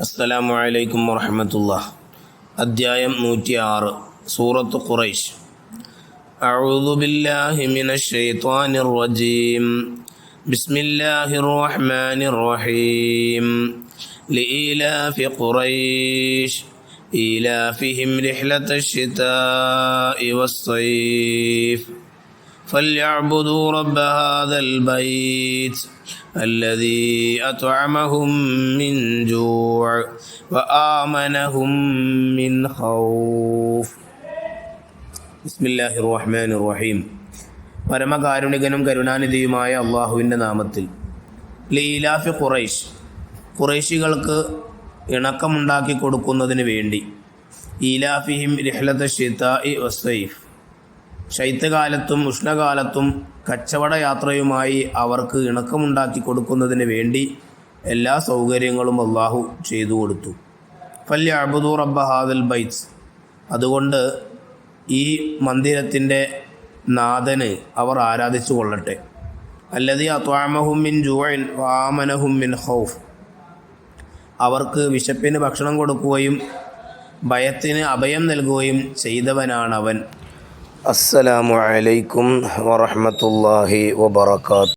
അസ്സലാമു അലൈക്കും വറഹ്മത്തുള്ളാഹി. അദ്ധ്യായം 106 സൂറത്ത് ഖുറൈശ്. അഊദു ബില്ലാഹി മിനശ് ശൈത്വാനിർ റജീം. ബിസ്മില്ലാഹിർ റഹ്മാനിർ റഹീം. ലഇലാഫി ഖുറൈശ് ഇലാഫിഹിം റിഹ്ലതശ് ശിതാഇ വസ്സൈഫ് فليعبدوا رب هذا البيت الذي أطعمهم من جوع وآمنهم من خوف. بسم الله الرحمن الرحيم. പരമകാരുണികനും കരുണാനിധിയുമായ അള്ളാഹുവിൻ്റെ നാമത്തിൽ. ലീലാഫി ഖുറൈശ്, ഖുറൈശികൾക്ക് ഇണക്കമുണ്ടാക്കി കൊടുക്കുന്നതിന് വേണ്ടി. ഈലാഫിഹിം റിഹ്ലതശ് ശിതാഇ വസ്സൈഫ്, ശൈത്യകാലത്തും ഉഷ്ണകാലത്തും കച്ചവടയാത്രയുമായി അവർക്ക് ഇണക്കമുണ്ടാക്കി കൊടുക്കുന്നതിന് വേണ്ടി എല്ലാ സൗകര്യങ്ങളും അള്ളാഹു ചെയ്തു കൊടുത്തു. ഫല്യഅബ്ദു റബ്ബ ഹാദൽ ബൈത്ത്, അതുകൊണ്ട് ഈ മന്ദിരത്തിൻ്റെ നാഥന് അവർ ആരാധിച്ചു കൊള്ളട്ടെ. അല്ലദീ അത്അമഹും മിൻ ജൂഇൻ വആമനഹും മിൻ ഖൗഫ്, അവർക്ക് വിശപ്പിന് ഭക്ഷണം കൊടുക്കുകയും ഭയത്തിന് അഭയം നൽകുകയും ചെയ്തവനാണവൻ. അസ്സലാമു അലൈക്കും വറഹ്മത്തുള്ളാഹി വബറകാതുഹു.